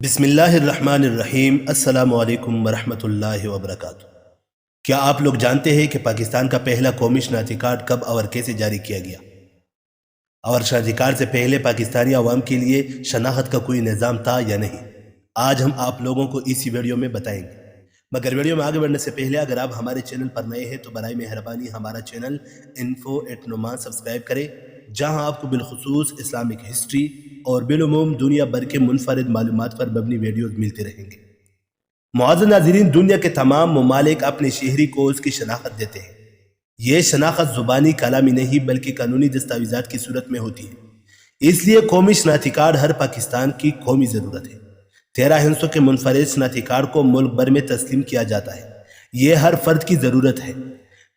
بسم اللہ الرحمن الرحیم۔ السلام علیکم ورحمۃ اللہ وبرکاتہ۔ کیا آپ لوگ جانتے ہیں کہ پاکستان کا پہلا قومی شناختی کارڈ کب اور کیسے جاری کیا گیا؟ اور شناختی کارڈ سے پہلے پاکستانی عوام کے لیے شناخت کا کوئی نظام تھا یا نہیں؟ آج ہم آپ لوگوں کو اسی ویڈیو میں بتائیں گے۔ مگر ویڈیو میں آگے بڑھنے سے پہلے اگر آپ ہمارے چینل پر نئے ہیں تو برائے مہربانی ہمارا چینل info@numan سبسکرائب کریں، جہاں آپ کو بالخصوص اسلامک ہسٹری اور بالعموم دنیا بھر کے منفرد معلومات پر مبنی ویڈیوز ملتے رہیں گے۔ معزز ناظرین، دنیا کے تمام ممالک اپنے شہری کو اس کی شناخت دیتے ہیں۔ یہ شناخت زبانی کلامی نہیں بلکہ قانونی دستاویزات کی صورت میں ہوتی ہے۔ اس لیے قومی شناختی کارڈ ہر پاکستان کی قومی ضرورت ہے۔ 13 ہندسوں کے منفرد شناختی کارڈ کو ملک بھر میں تسلیم کیا جاتا ہے۔ یہ ہر فرد کی ضرورت ہے،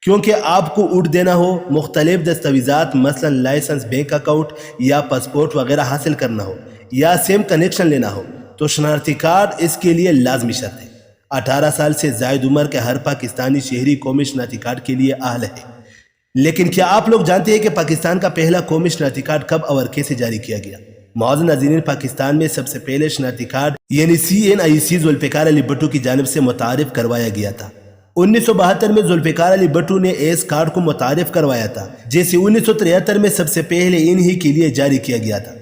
کیونکہ آپ کو ووٹ دینا ہو، مختلف دستاویزات مثلا لائسنس، بینک اکاؤنٹ یا پاسپورٹ وغیرہ حاصل کرنا ہو یا سیم کنیکشن لینا ہو تو شناختی کارڈ اس کے لیے لازمی شرط ہے۔ 18 سال سے زائد عمر کے ہر پاکستانی شہری قومی شناختی کارڈ کے لیے اہل ہے۔ لیکن کیا آپ لوگ جانتے ہیں کہ پاکستان کا پہلا قومی شناختی کارڈ کب اور کیسے جاری کیا گیا؟ معزز ناظرین، پاکستان میں سب سے پہلے شناختی کارڈ یعنی CNIC ذوالفقار علی بھٹو کی جانب سے متعارف کروایا گیا تھا۔ 1972 میں ذوالفقار علی بھٹو نے اس کارڈ کو متعارف کروایا تھا، جسے 1973 میں سب سے پہلے انہی کے لیے جاری کیا گیا تھا۔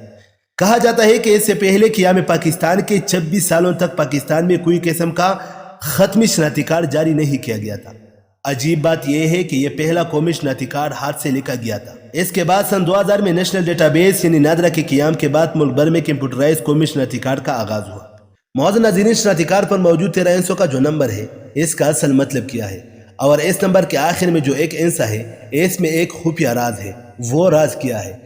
کہا جاتا ہے کہ اس سے پہلے قیام پاکستان کے 26 سالوں تک پاکستان میں کوئی قسم کا ختمی شناختی کارڈ جاری نہیں کیا گیا تھا۔ عجیب بات یہ ہے کہ یہ پہلا قومی شناختی کارڈ ہاتھ سے لکھا گیا تھا۔ اس کے بعد سن 2000 میں نیشنل ڈیٹا بیس یعنی نادرا کے قیام کے بعد ملک بھر میں کمپیوٹرائز قومی شناختی کارڈ کا آغاز ہوا۔ معزز ناظرین، شناختی کارڈ پر موجود 13 ہندسوں کا جو نمبر ہے، اس کا اصل مطلب کیا ہے؟ اور اس نمبر کے آخر میں جو ایک ہندسہ ہے، اس میں ایک خفیہ راز ہے۔ وہ راز کیا ہے؟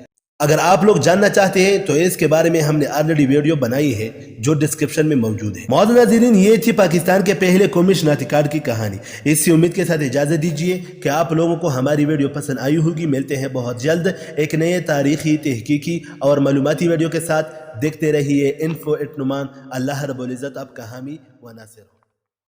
اگر آپ لوگ جاننا چاہتے ہیں تو اس کے بارے میں ہم نے آلریڈی ویڈیو بنائی ہے جو ڈسکرپشن میں موجود ہے۔ معزز ناظرین، یہ تھی پاکستان کے پہلے قومی شناختی کارڈ کی کہانی۔ اسی امید کے ساتھ اجازت دیجیے کہ آپ لوگوں کو ہماری ویڈیو پسند آئی ہوگی۔ ملتے ہیں بہت جلد ایک نئے تاریخی، تحقیقی اور معلوماتی ویڈیو کے ساتھ۔ دیکھتے رہیے info@numan۔ اللہ رب العزت آپ کا حامی و ناصر ہو۔